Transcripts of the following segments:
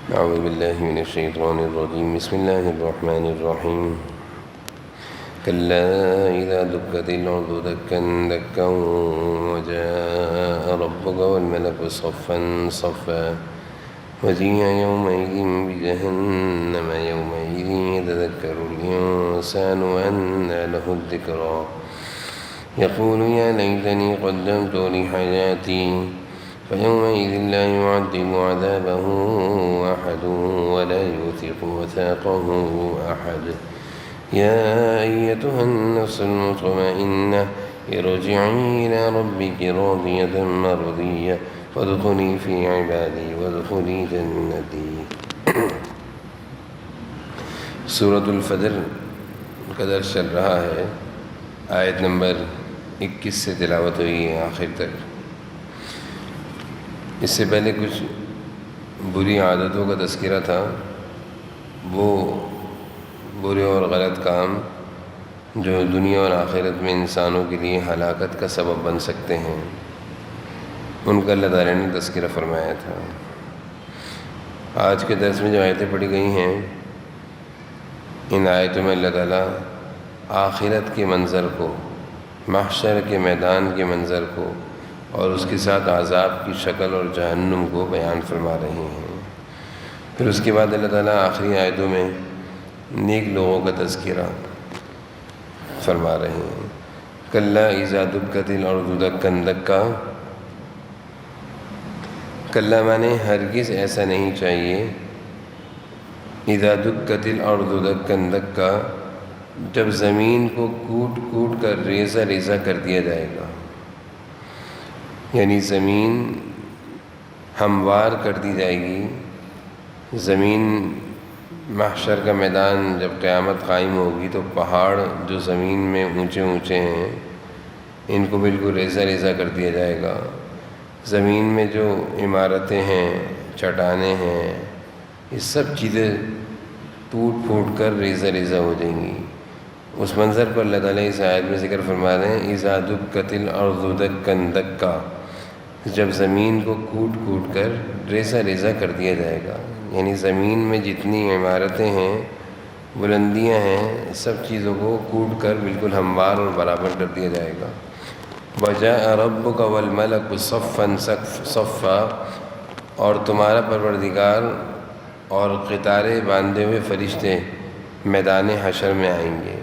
أعوذ بالله من الشيطان الرجيم. بسم الله الرحمن الرحيم. كلا إذا دكت الأرض دكا دكا وجاء ربك والملك صفا صفا وجيء يومئذ بجهنم يومئذ يتذكر الإنسان وأنى له الذكرى يقول يا ليتني قدمت لحياتي فيومئذ لا يعذب عذابه أحد ولا يوثق وثاقه أحد يا أيتها النفس المطمئنة ارجعي إلى ربك راضية مرضية فادخلي في عبادي وادخلي جنتي. سورۃ الفجر کا درس چل رہا ہے. آیت نمبر 21 سے تلاوت ہوئی ہے آخر تک. اس سے پہلے کچھ بری عادتوں کا تذکرہ تھا. وہ برے اور غلط کام جو دنیا اور آخرت میں انسانوں کے لیے ہلاکت کا سبب بن سکتے ہیں، ان کا اللہ تعالیٰ نے تذکرہ فرمایا تھا. آج کے درس میں جو آیتیں پڑھی گئی ہیں، ان آیتوں میں اللہ تعالیٰ آخرت کے منظر کو، محشر کے میدان کے منظر کو اور اس کے ساتھ عذاب کی شکل اور جہنم کو بیان فرما رہے ہیں. پھر اس کے بعد اللہ تعالیٰ آخری آیتوں میں نیک لوگوں کا تذکرہ فرما رہے ہیں. کلا اذا دکت الارض دکا دکا. کلا مانے ہرگز ایسا نہیں چاہیے. اذا دکت الارض دکا دکا، جب زمین کو کوٹ کوٹ کر ریزہ ریزہ کر دیا جائے گا، یعنی زمین ہموار کر دی جائے گی. زمین محشر کا میدان جب قیامت قائم ہوگی تو پہاڑ جو زمین میں اونچے اونچے ہیں ان کو بالکل ریزہ ریزہ کر دیا جائے گا. زمین میں جو عمارتیں ہیں، چٹانیں ہیں، یہ سب چیزیں ٹوٹ پھوٹ کر ریزہ ریزہ ہو جائیں گی. اس منظر پر اللہ تعالیٰ اس آیت میں ذکر فرما رہے ہیں اذا دکت الارض دکا دکا، جب زمین کو کوٹ کوٹ کر ریزہ ریزہ کر دیا جائے گا. یعنی زمین میں جتنی عمارتیں ہیں، بلندیاں ہیں، سب چیزوں کو کوٹ کر بالکل ہموار اور برابر کر دیا جائے گا. وجاء ربک والملک صفا صفا، اور تمہارا پروردگار اور قطارے باندھے ہوئے فرشتے میدان حشر میں آئیں گے.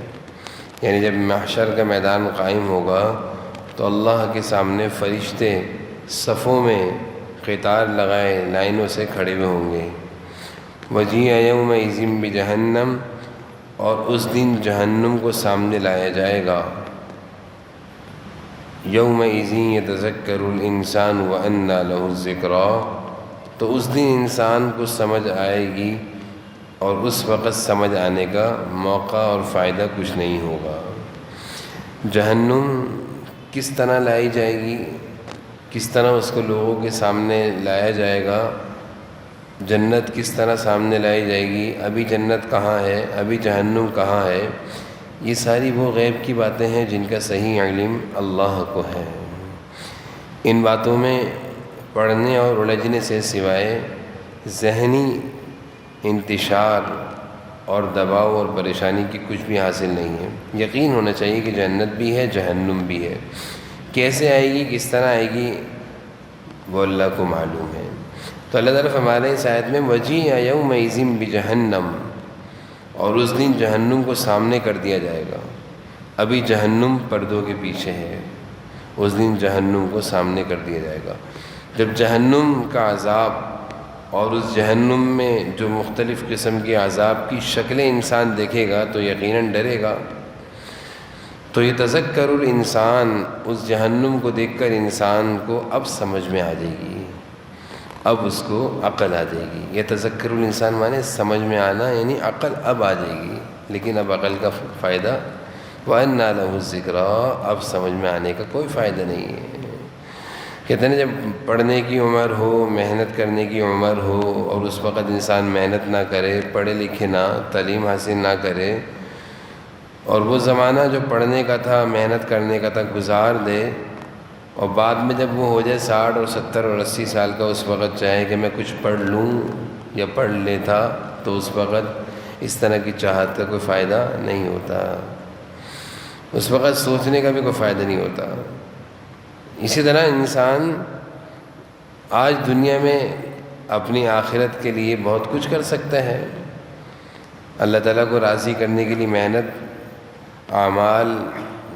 یعنی جب محشر کا میدان قائم ہوگا تو اللہ کے سامنے فرشتے صفوں میں قطار لگائے لائنوں سے کھڑے ہوئے ہوں گے. وجیء یومئذ بجہنم، اور اس دن جہنم کو سامنے لایا جائے گا. یومئذ یتذکر الانسان وانى له الذکریٰ، تو اس دن انسان کو سمجھ آئے گی اور اس وقت سمجھ آنے کا موقع اور فائدہ کچھ نہیں ہوگا. جہنم کس طرح لائی جائے گی، کس طرح اس کو لوگوں کے سامنے لایا جائے گا، جنت کس طرح سامنے لائی جائے گی، ابھی جنت کہاں ہے، ابھی جہنم کہاں ہے، یہ ساری وہ غیب کی باتیں ہیں جن کا صحیح علم اللہ کو ہے. ان باتوں میں پڑھنے اور الجھنے سے سوائے ذہنی انتشار اور دباؤ اور پریشانی کی کچھ بھی حاصل نہیں ہے. یقین ہونا چاہیے کہ جنت بھی ہے، جہنم بھی ہے. کیسے آئے گی، کس طرح آئے گی، وہ اللہ کو معلوم ہے. تو اللہ تعالیٰ فرما رہے ہیں اس آیت میں وجیء یومئذ بجہنم، اور اس دن جہنم کو سامنے کر دیا جائے گا. ابھی جہنم پردوں کے پیچھے ہے، اس دن جہنم کو سامنے کر دیا جائے گا. جب جہنم کا عذاب اور اس جہنم میں جو مختلف قسم کے عذاب کی شکلیں انسان دیکھے گا تو یقیناً ڈرے گا. تو یہ تذکر الانسان، اس جہنم کو دیکھ کر انسان کو اب سمجھ میں آ جائے گی، اب اس کو عقل آ جائے گی. یہ تذکر الانسان مانے سمجھ میں آنا، یعنی عقل اب آ جائے گی. لیکن اب عقل کا فائدہ وَأَنَّى لَهُ الذِّكْرَىٰ، اب سمجھ میں آنے کا کوئی فائدہ نہیں ہے. کہتے ہیں جب پڑھنے کی عمر ہو، محنت کرنے کی عمر ہو اور اس وقت انسان محنت نہ کرے، پڑھے لکھے نہ، تعلیم حاصل نہ کرے، اور وہ زمانہ جو پڑھنے کا تھا، محنت کرنے کا تھا، گزار دے، اور بعد میں جب وہ ہو جائے 60 اور 70 اور 80 سال کا، اس وقت چاہے کہ میں کچھ پڑھ لوں یا پڑھ لیتا، تو اس وقت اس طرح کی چاہت کا کوئی فائدہ نہیں ہوتا، اس وقت سوچنے کا بھی کوئی فائدہ نہیں ہوتا۔ اسی طرح انسان آج دنیا میں اپنی آخرت کے لیے بہت کچھ کر سکتا ہے، اللہ تعالیٰ کو راضی کرنے کے لیے محنت، اعمال،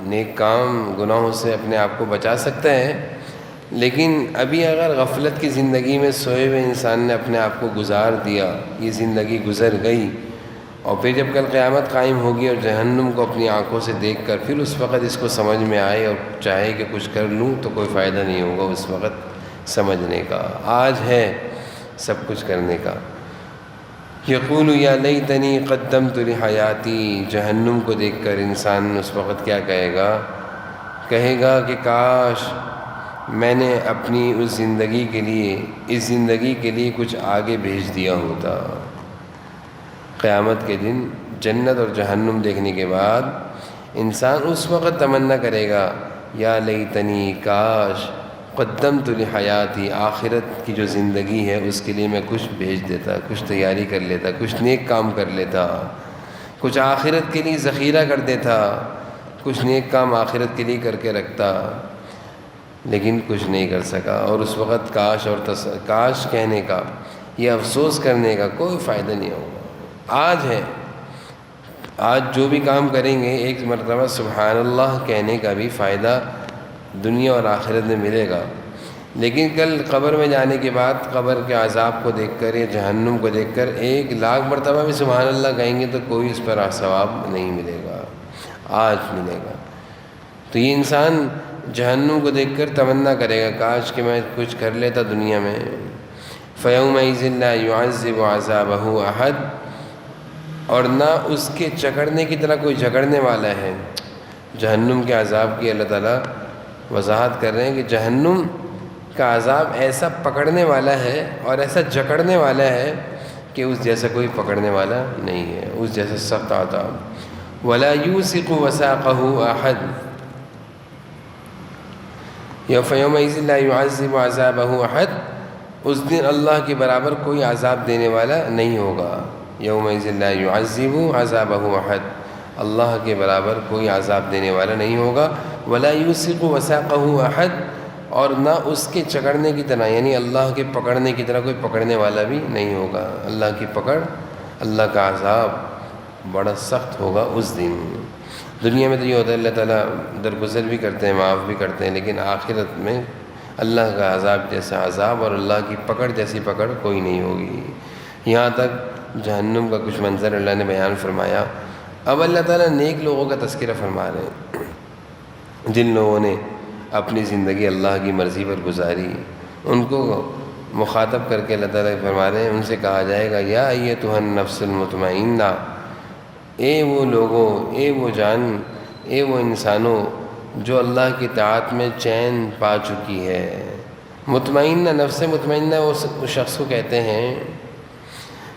نیک کام، گناہوں سے اپنے آپ کو بچا سکتا ہے، لیکن ابھی اگر غفلت کی زندگی میں سوئے ہوئے انسان نے اپنے آپ کو گزار دیا، یہ زندگی گزر گئی، اور پھر جب کل قیامت قائم ہوگی اور جہنم کو اپنی آنکھوں سے دیکھ کر پھر اس وقت اس کو سمجھ میں آئے اور چاہے کہ کچھ کر لوں، تو کوئی فائدہ نہیں ہوگا اس وقت سمجھنے کا۔ آج ہے سب کچھ کرنے کا۔ یقول یا لیتنی قدمت لحیاتی، جہنم کو دیکھ کر انسان اس وقت کیا کہے گا کہ کاش میں نے اپنی اس زندگی کے لیے کچھ آگے بھیج دیا ہوتا۔ قیامت کے دن جنت اور جہنم دیکھنے کے بعد انسان اس وقت تمنا کرے گا، یا لیتنی، کاش قدمت لحیاتی، آخرت کی جو زندگی ہے اس کے لیے میں کچھ بھیج دیتا، کچھ تیاری کر لیتا، کچھ نیک کام کر لیتا، کچھ آخرت کے لیے ذخیرہ کر دیتا، کچھ نیک کام آخرت کے لیے کر کے رکھتا، لیکن کچھ نہیں کر سکا۔ اور اس وقت کاش کہنے کا، یہ افسوس کرنے کا کوئی فائدہ نہیں ہوگا۔ آج ہے، آج جو بھی کام کریں گے ایک مرتبہ سبحان اللہ کہنے کا بھی فائدہ دنیا اور آخرت میں ملے گا، لیکن کل قبر میں جانے کے بعد قبر کے عذاب کو دیکھ کر یا جہنم کو دیکھ کر 1,00,000 مرتبہ بھی سبحان اللہ کہیں گے تو کوئی اس پر ثواب نہیں ملے گا، آج ملے گا۔ تو یہ انسان جہنم کو دیکھ کر تمنا کرے گا، کاش کہ میں کچھ کر لیتا دنیا میں۔ فَيَوْمَئِذٍ لَا يُعَذِّبُ عَذَابَهُ أَحَدٌ، اور نہ اس کے جکڑنے کی طرح کوئی جکڑنے والا ہے۔ جہنم کے عذاب کی اللہ تعالیٰ وضاحت کر رہے ہیں کہ جہنم کا عذاب ایسا پکڑنے والا ہے اور ایسا جکڑنے والا ہے کہ اس جیسا کوئی پکڑنے والا نہیں ہے، اس جیسا سخت عذاب۔ وَلَا يُوثِقُ وَثَاقَهُ أَحَدٌ، فَيَوْمَئِذٍ لَا يُعَذِّبُ عَذَابَهُ أَحَدٌ، اس دن اللہ کے برابر کوئی عذاب دینے والا نہیں ہوگا۔ یومئذ لا يعذب عذابه احد، اللہ کے برابر کوئی عذاب دینے والا نہیں ہوگا۔ ولا یوثق وثاقه احد، اور نہ اس کے چکڑنے کی طرح، یعنی اللہ کے پکڑنے کی طرح کوئی پکڑنے والا بھی نہیں ہوگا۔ اللہ کی پکڑ، اللہ کا عذاب بڑا سخت ہوگا اس دن۔ دنیا میں تو یہ ہوتا ہے اللہ تعالیٰ درگزر بھی کرتے ہیں، معاف بھی کرتے ہیں، لیکن آخرت میں اللہ کا عذاب جیسا عذاب اور اللہ کی پکڑ جیسی پکڑ کوئی نہیں ہوگی۔ یہاں تک جہنم کا کچھ منظر اللہ نے بیان فرمایا۔ اب اللہ تعالیٰ نیک لوگوں کا تذکرہ فرما رہے ہیں، جن لوگوں نے اپنی زندگی اللہ کی مرضی پر گزاری، ان کو مخاطب کر کے اللہ تعالیٰ فرما رہے ہیں، ان سے کہا جائے گا یا ایتھا النفس المطمئنہ، اے وہ لوگوں، اے وہ جان، اے وہ انسانوں جو اللہ کی طاعت میں چین پا چکی ہے۔ مطمئنہ، نفس مطمئنہ اس شخص کو کہتے ہیں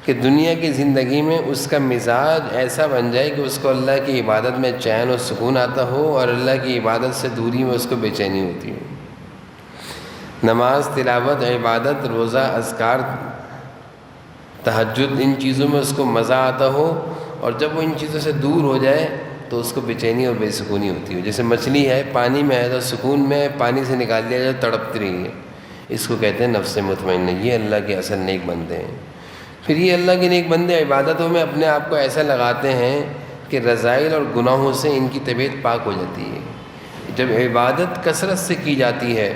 کہ دنیا کی زندگی میں اس کا مزاج ایسا بن جائے کہ اس کو اللہ کی عبادت میں چین و سکون آتا ہو، اور اللہ کی عبادت سے دوری میں اس کو بے چینی ہوتی ہو۔ نماز، تلاوت، عبادت، روزہ، اذکار، تہجد، ان چیزوں میں اس کو مزہ آتا ہو، اور جب وہ ان چیزوں سے دور ہو جائے تو اس کو بے چینی اور بے سکونی ہوتی ہو۔ جیسے مچھلی ہے، پانی میں ہے تو سکون میں، پانی سے نکال دیا جائے تڑپتی رہی ہے، اس کو کہتے ہیں نفس مطمئنہ۔ یہ اللہ کے اصل نیک بندے ہیں۔ پھر یہ اللہ کے نیک بندے عبادتوں میں اپنے آپ کو ایسا لگاتے ہیں کہ رذائل اور گناہوں سے ان کی طبیعت پاک ہو جاتی ہے۔ جب عبادت کثرت سے کی جاتی ہے،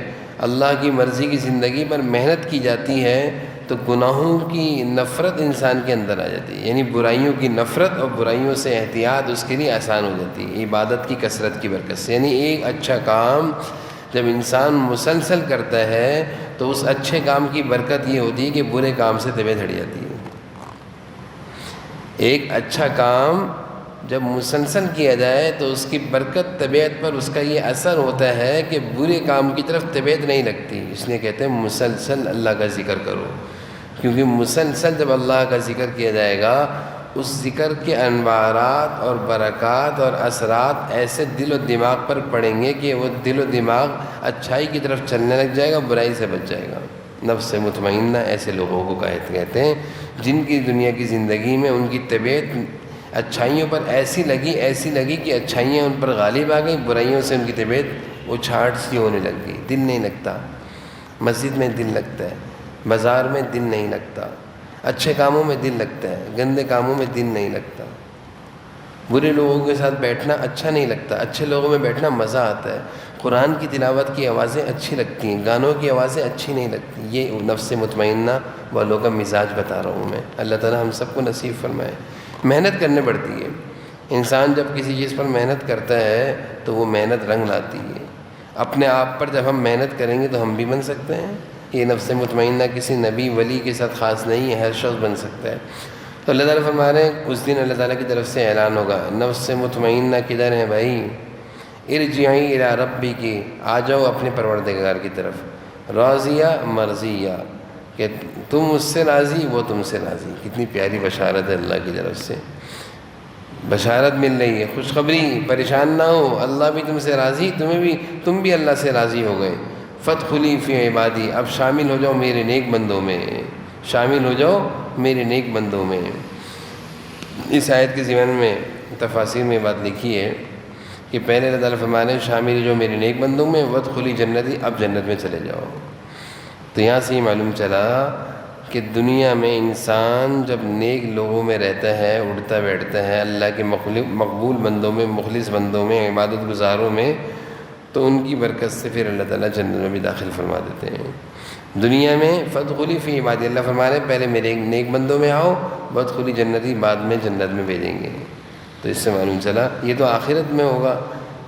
اللہ کی مرضی کی زندگی پر محنت کی جاتی ہے، تو گناہوں کی نفرت انسان کے اندر آ جاتی ہے، یعنی برائیوں کی نفرت اور برائیوں سے احتیاط اس کے لیے آسان ہو جاتی ہے عبادت کی کثرت کی برکت سے۔ یعنی ایک اچھا کام جب انسان مسلسل کرتا ہے تو اس اچھے کام کی برکت یہ ہوتی ہے کہ برے کام سے طبیعت ہٹ جاتی ہے۔ ایک اچھا کام جب مسلسل کیا جائے تو اس کی برکت طبیعت پر اس کا یہ اثر ہوتا ہے کہ برے کام کی طرف طبیعت نہیں لگتی۔ اس لیے کہتے ہیں مسلسل اللہ کا ذکر کرو، کیونکہ مسلسل جب اللہ کا ذکر کیا جائے گا اس ذکر کے انوارات اور برکات اور اثرات ایسے دل و دماغ پر پڑیں گے کہ وہ دل و دماغ اچھائی کی طرف چلنے لگ جائے گا، برائی سے بچ جائے گا۔ نفس مطمئنہ ایسے لوگوں کو کہتے ہیں جن کی دنیا کی زندگی میں ان کی طبیعت اچھائیوں پر ایسی لگی کہ اچھائیاں ان پر غالب آ گئی، برائیوں سے ان کی طبیعت اچھاٹ سی ہونے لگ گئی، دل نہیں لگتا، مسجد میں دل لگتا ہے، بازار میں دل نہیں لگتا، اچھے کاموں میں دل لگتا ہے، گندے کاموں میں دل نہیں لگتا، برے لوگوں کے ساتھ بیٹھنا اچھا نہیں لگتا، اچھے لوگوں میں بیٹھنا مزہ آتا ہے، قرآن کی تلاوت کی آوازیں اچھی لگتی ہیں، گانوں کی آوازیں اچھی نہیں لگتی۔ یہ نفس مطمئنہ والوں کا مزاج بتا رہا ہوں میں، اللہ تعالیٰ ہم سب کو نصیب فرمائے۔ محنت کرنے پڑتی ہے، انسان جب کسی چیز پر محنت کرتا ہے تو وہ محنت رنگ لاتی ہے۔ اپنے آپ پر جب ہم محنت کریں گے تو ہم بھی بن سکتے ہیں۔ یہ نفس مطمئنہ کسی نبی ولی کے ساتھ خاص نہیں ہے، ہر شخص بن سکتا ہے۔ تو اللہ تعالیٰ فرما رہے ہیں اس دن اللہ تعالیٰ کی طرف سے اعلان ہوگا، نفس مطمئنہ کدھر ہے بھائی؟ ارجعی الی ربک، آ جاؤ اپنے پروردگار کی طرف، راضیہ مرضیہ، کہ تم اس سے راضی وہ تم سے راضی۔ کتنی پیاری بشارت ہے اللہ کی طرف سے، بشارت مل رہی ہے، خوشخبری، پریشان نہ ہو، اللہ بھی تم سے راضی، تم بھی اللہ سے راضی ہو گئے۔ فادخلی فی عبادی، اب شامل ہو جاؤ میرے نیک بندوں میں، شامل ہو جاؤ میرے نیک بندوں میں۔ اس آیت کے ضمن میں تفاسیر میں بات لکھی ہے کہ پہلے اللہ تعالیٰ فرمانے شامل ہو جاؤ میرے نیک بندوں میں، وادخلی جنتی، اب جنت میں چلے جاؤ۔ تو یہاں سے یہ معلوم چلا کہ دنیا میں انسان جب نیک لوگوں میں رہتا ہے، اٹھتا بیٹھتا ہے، اللہ کے مقبول بندوں میں، مخلص بندوں میں، عبادت گزاروں میں، تو ان کی برکت سے پھر اللہ تعالیٰ جنت میں بھی داخل فرما دیتے ہیں۔ دنیا میں فادخلی فی عبادی، اللہ فرما رہے ہیں پہلے میرے نیک بندوں میں آؤ، وادخلی جنتی، بعد میں جنت میں بھیجیں گے۔ تو اس سے معلوم چلا یہ تو آخرت میں ہوگا،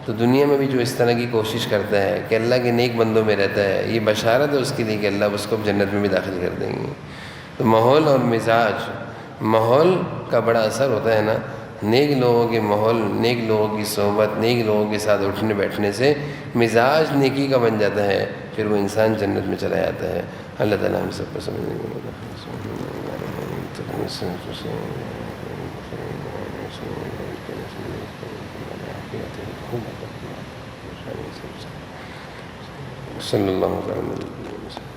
تو دنیا میں بھی جو اس طرح کی کوشش کرتا ہے کہ اللہ کے نیک بندوں میں رہتا ہے، یہ بشارت ہے اس کے لیے کہ اللہ اس کو جنت میں بھی داخل کر دیں گے۔ تو ماحول اور مزاج، ماحول کا بڑا اثر ہوتا ہے نا، نیک لوگوں کے ماحول، نیک لوگوں کی صحبت، نیک لوگوں کے ساتھ اٹھنے بیٹھنے سے مزاج نیکی کا بن جاتا ہے، پھر وہ انسان جنت میں چلا جاتا ہے۔ اللہ تعالیٰ ہم سب کو سمجھنے کو صلی اللہ علیہ وسلم۔